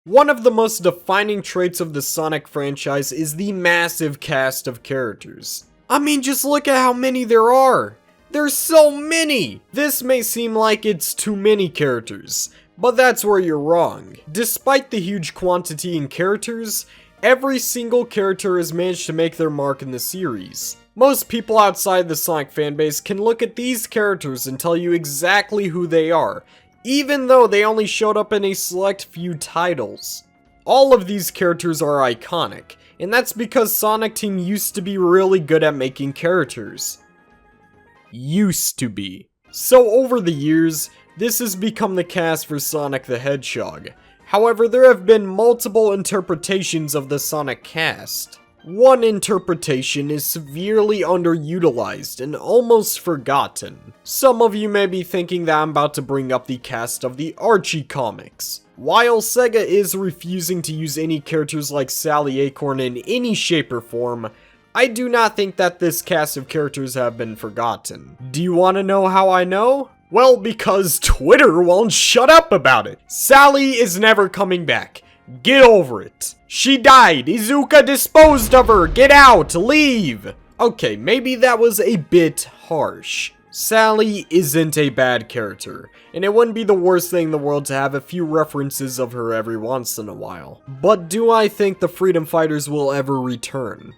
One of the most defining traits of the Sonic franchise is the massive cast of characters. I mean, just look at how many there are! There's so many! This may seem like it's too many characters, but that's where you're wrong. Despite the huge quantity in characters, every single character has managed to make their mark in the series. Most people outside the Sonic fanbase can look at these characters and tell you exactly who they are, even though they only showed up in a select few titles. All of these characters are iconic, and that's because Sonic Team used to be really good at making characters. Used to be. So over the years, this has become the cast for Sonic the Hedgehog. However, there have been multiple interpretations of the Sonic cast. One interpretation is severely underutilized and almost forgotten. Some of you may be thinking that I'm about to bring up the cast of the Archie comics. While Sega is refusing to use any characters like Sally Acorn in any shape or form, I do not think that this cast of characters have been forgotten. Do you want to know how I know? Well, because Twitter won't shut up about it. Sally is never coming back. Get over it. She died. Iizuka disposed of her. Get out. Leave. Okay, maybe that was a bit harsh. Sally isn't a bad character, and it wouldn't be the worst thing in the world to have a few references of her every once in a while. But do I think the Freedom Fighters will ever return?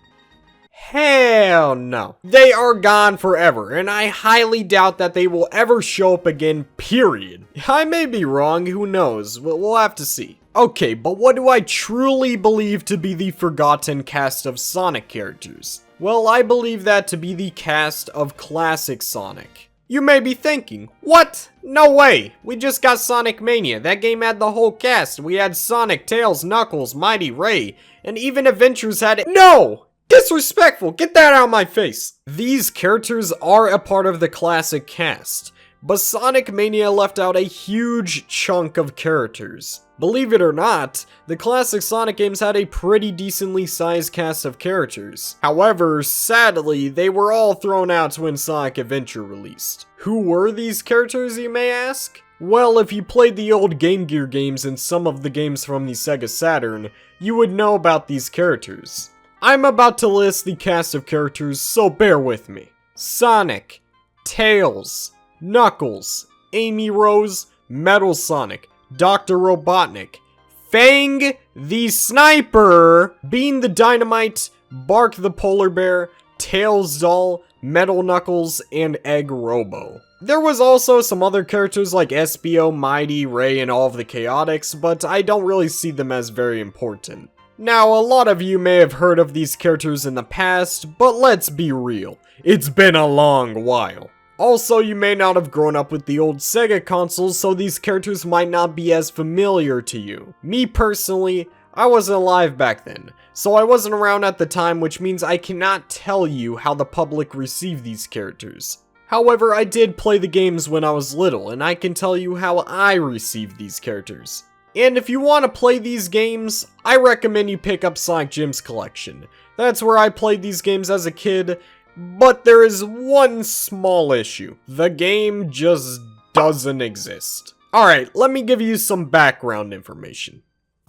Hell no. They are gone forever, and I highly doubt that they will ever show up again, period. I may be wrong, who knows, we'll have to see. Okay, but what do I truly believe to be the forgotten cast of Sonic characters? Well, I believe that to be the cast of classic Sonic. You may be thinking, what? No way! We just got Sonic Mania. That game had the whole cast. We had Sonic, Tails, Knuckles, Mighty Ray, and even Adventures had it. No! Disrespectful! Get that out of my face! These characters are a part of the classic cast, but Sonic Mania left out a huge chunk of characters. Believe it or not, the classic Sonic games had a pretty decently sized cast of characters. However, sadly, they were all thrown out when Sonic Adventure released. Who were these characters, you may ask? Well, if you played the old Game Gear games and some of the games from the Sega Saturn, you would know about these characters. I'm about to list the cast of characters, so bear with me. Sonic, Tails, Knuckles, Amy Rose, Metal Sonic, Dr. Robotnik, Fang the Sniper, Bean the Dynamite, Bark the Polar Bear, Tails Doll, Metal Knuckles, and Egg Robo. There was also some other characters like SBO, Mighty, Ray, and all of the Chaotix, but I don't really see them as very important. Now, a lot of you may have heard of these characters in the past, but let's be real, it's been a long while. Also, you may not have grown up with the old Sega consoles, so these characters might not be as familiar to you. Me personally, I wasn't alive back then, so I wasn't around at the time, which means I cannot tell you how the public received these characters. However, I did play the games when I was little, and I can tell you how I received these characters. And if you want to play these games, I recommend you pick up Sonic Gems Collection. That's where I played these games as a kid, but there is one small issue. The game just doesn't exist. Alright, let me give you some background information.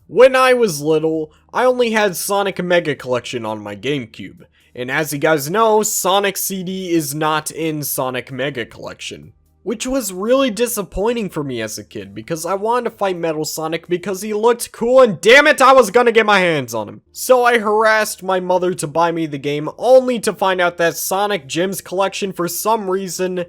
When I was little, I only had Sonic Mega Collection on my GameCube. And as you guys know, Sonic CD is not in Sonic Mega Collection. Which was really disappointing for me as a kid, because I wanted to fight Metal Sonic because he looked cool and damn it, I was gonna get my hands on him. So I harassed my mother to buy me the game, only to find out that Sonic Gems Collection for some reason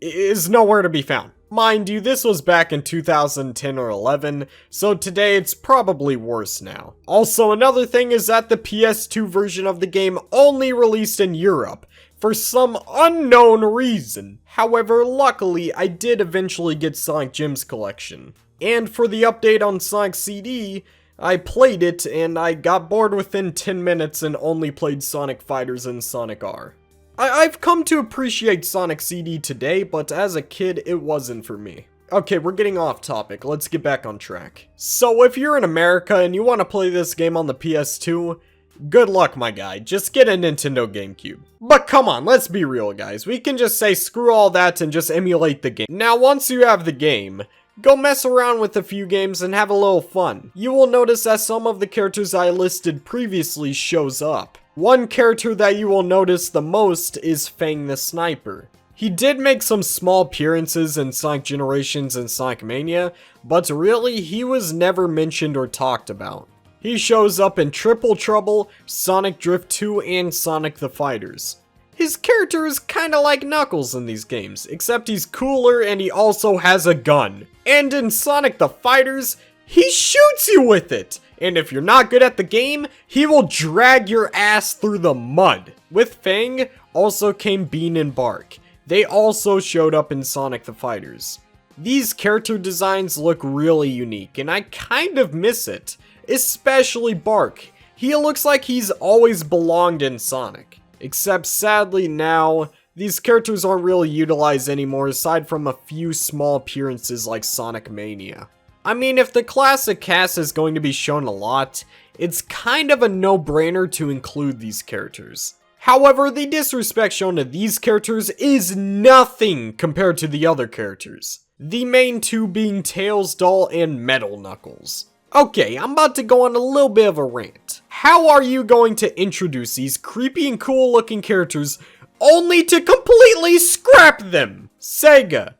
is nowhere to be found. Mind you, this was back in 2010 or 11, so today it's probably worse now. Also, another thing is that the PS2 version of the game only released in Europe, for some unknown reason. However, luckily, I did eventually get Sonic Gems Collection. And for the update on Sonic CD, I played it and I got bored within 10 minutes and only played Sonic Fighters and Sonic R. I've come to appreciate Sonic CD today, but as a kid, it wasn't for me. Okay, we're getting off topic, let's get back on track. So if you're in America and you want to play this game on the PS2, good luck, my guy. Just get a Nintendo GameCube. But come on, let's be real, guys. We can just say screw all that and just emulate the game. Now, once you have the game, Go mess around with a few games and have a little fun. You will notice that some of the characters I listed previously shows up. One character that you will notice the most is Fang the Sniper. He did make some small appearances in Sonic Generations and Sonic Mania, but really he was never mentioned or talked about. He shows up in Triple Trouble, Sonic Drift 2, and Sonic the Fighters. His character is kinda like Knuckles in these games, except he's cooler and he also has a gun. And in Sonic the Fighters, he shoots you with it! And if you're not good at the game, he will drag your ass through the mud. With Fang, also came Bean and Bark. They also showed up in Sonic the Fighters. These character designs look really unique, and I kind of miss it. Especially Bark. He looks like he's always belonged in Sonic. Except sadly now, these characters aren't really utilized anymore aside from a few small appearances like Sonic Mania. I mean, if the classic cast is going to be shown a lot, it's kind of a no-brainer to include these characters. However, the disrespect shown to these characters is nothing compared to the other characters. The main two being Tails Doll and Metal Knuckles. Okay, I'm about to go on a little bit of a rant. How are you going to introduce these creepy and cool looking characters only to completely scrap them? Sega.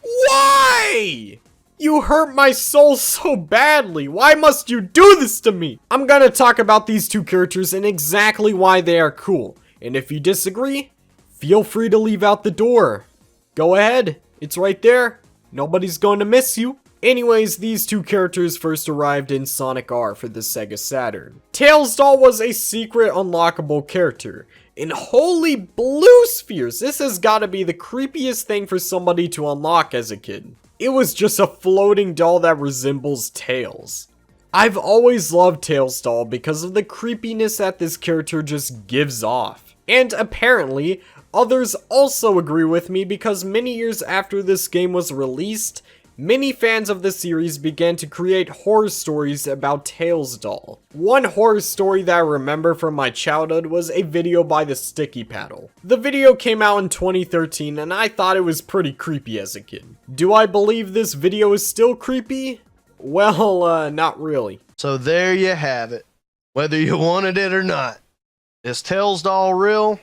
Why? You hurt my soul so badly. Why must you do this to me? I'm gonna talk about these two characters and exactly why they are cool. And if you disagree, feel free to leave out the door. Go ahead. It's right there. Nobody's going to miss you. Anyways, these two characters first arrived in Sonic R for the Sega Saturn. Tails Doll was a secret unlockable character. In holy blue spheres, this has gotta be the creepiest thing for somebody to unlock as a kid. It was just a floating doll that resembles Tails. I've always loved Tails Doll because of the creepiness that this character just gives off. And apparently, others also agree with me because many years after this game was released, many fans of the series began to create horror stories about Tails Doll. One horror story that I remember from my childhood was a video by the Sticky Paddle. The video came out in 2013 and I thought it was pretty creepy as a kid. Do I believe this video is still creepy? Well, not really. So there you have it. Whether you wanted it or not. Is Tails Doll real?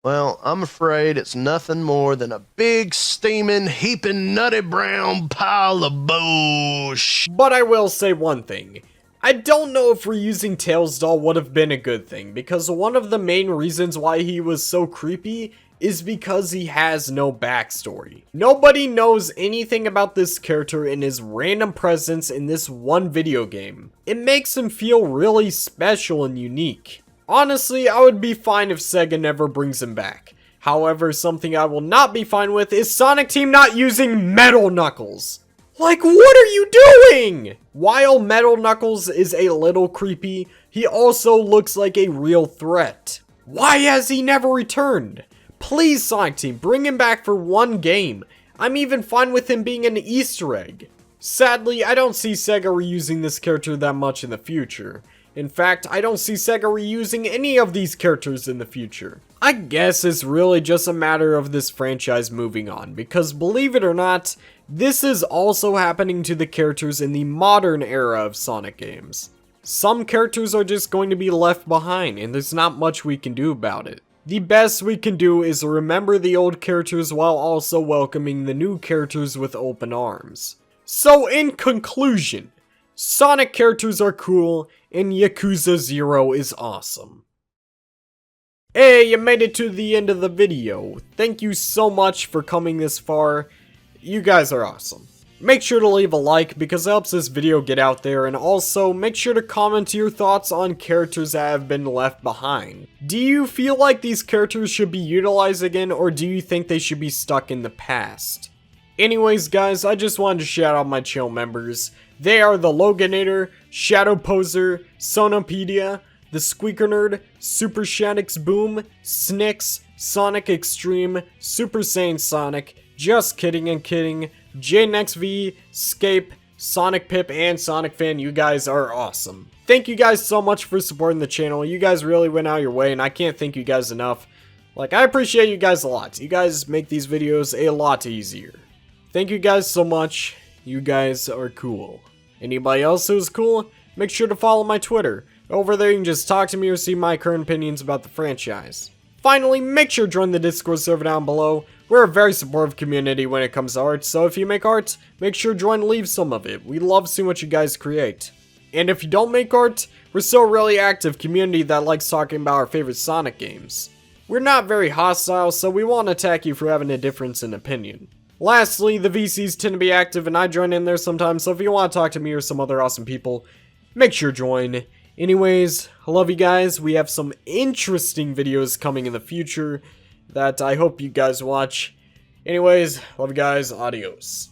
Well, I'm afraid it's nothing more than a big, steaming, heaping, nutty brown pile of bullshit. But I will say one thing. I don't know if reusing Tails Doll would have been a good thing, because one of the main reasons why he was so creepy is because he has no backstory. Nobody knows anything about this character in his random presence in this one video game. It makes him feel really special and unique. Honestly, I would be fine if Sega never brings him back. However, something I will not be fine with is Sonic Team not using Metal Knuckles. Like, what are you doing? While Metal Knuckles is a little creepy, he also looks like a real threat. Why has he never returned? Please, Sonic Team, bring him back for one game. I'm even fine with him being an Easter egg. Sadly, I don't see Sega reusing this character that much in the future. In fact, I don't see Sega reusing any of these characters in the future. I guess it's really just a matter of this franchise moving on, because believe it or not, this is also happening to the characters in the modern era of Sonic games. Some characters are just going to be left behind, and there's not much we can do about it. The best we can do is remember the old characters while also welcoming the new characters with open arms. So in conclusion, Sonic characters are cool, and Yakuza 0 is awesome. Hey, you made it to the end of the video. Thank you so much for coming this far. You guys are awesome. Make sure to leave a like because it helps this video get out there, and also make sure to comment your thoughts on characters that have been left behind. Do you feel like these characters should be utilized again, or do you think they should be stuck in the past? Anyways guys, I just wanted to shout out my channel members. They are the Loganator, Shadow Poser, Sonopedia, the Squeaker Nerd, Super Shaddix Boom, Snicks, Sonic Extreme, Super Saiyan Sonic, Just Kidding and Kidding, JNXV, Scape, Sonic Pip, and Sonic Fan. You guys are awesome. Thank you guys so much for supporting the channel. You guys really went out your way, and I can't thank you guys enough. Like, I appreciate you guys a lot. You guys make these videos a lot easier. Thank you guys so much. You guys are cool. Anybody else who's cool, make sure to follow my Twitter. Over there you can just talk to me or see my current opinions about the franchise. Finally, make sure to join the Discord server down below. We're a very supportive community when it comes to art, so if you make art, make sure to join and leave some of it. We love seeing what you guys create. And if you don't make art, we're still a really active community that likes talking about our favorite Sonic games. We're not very hostile, so we won't attack you for having a difference in opinion. Lastly, the VCs tend to be active and I join in there sometimes, so if you want to talk to me or some other awesome people, make sure to join. Anyways, I love you guys. We have some interesting videos coming in the future that I hope you guys watch. Anyways, love you guys. Adios.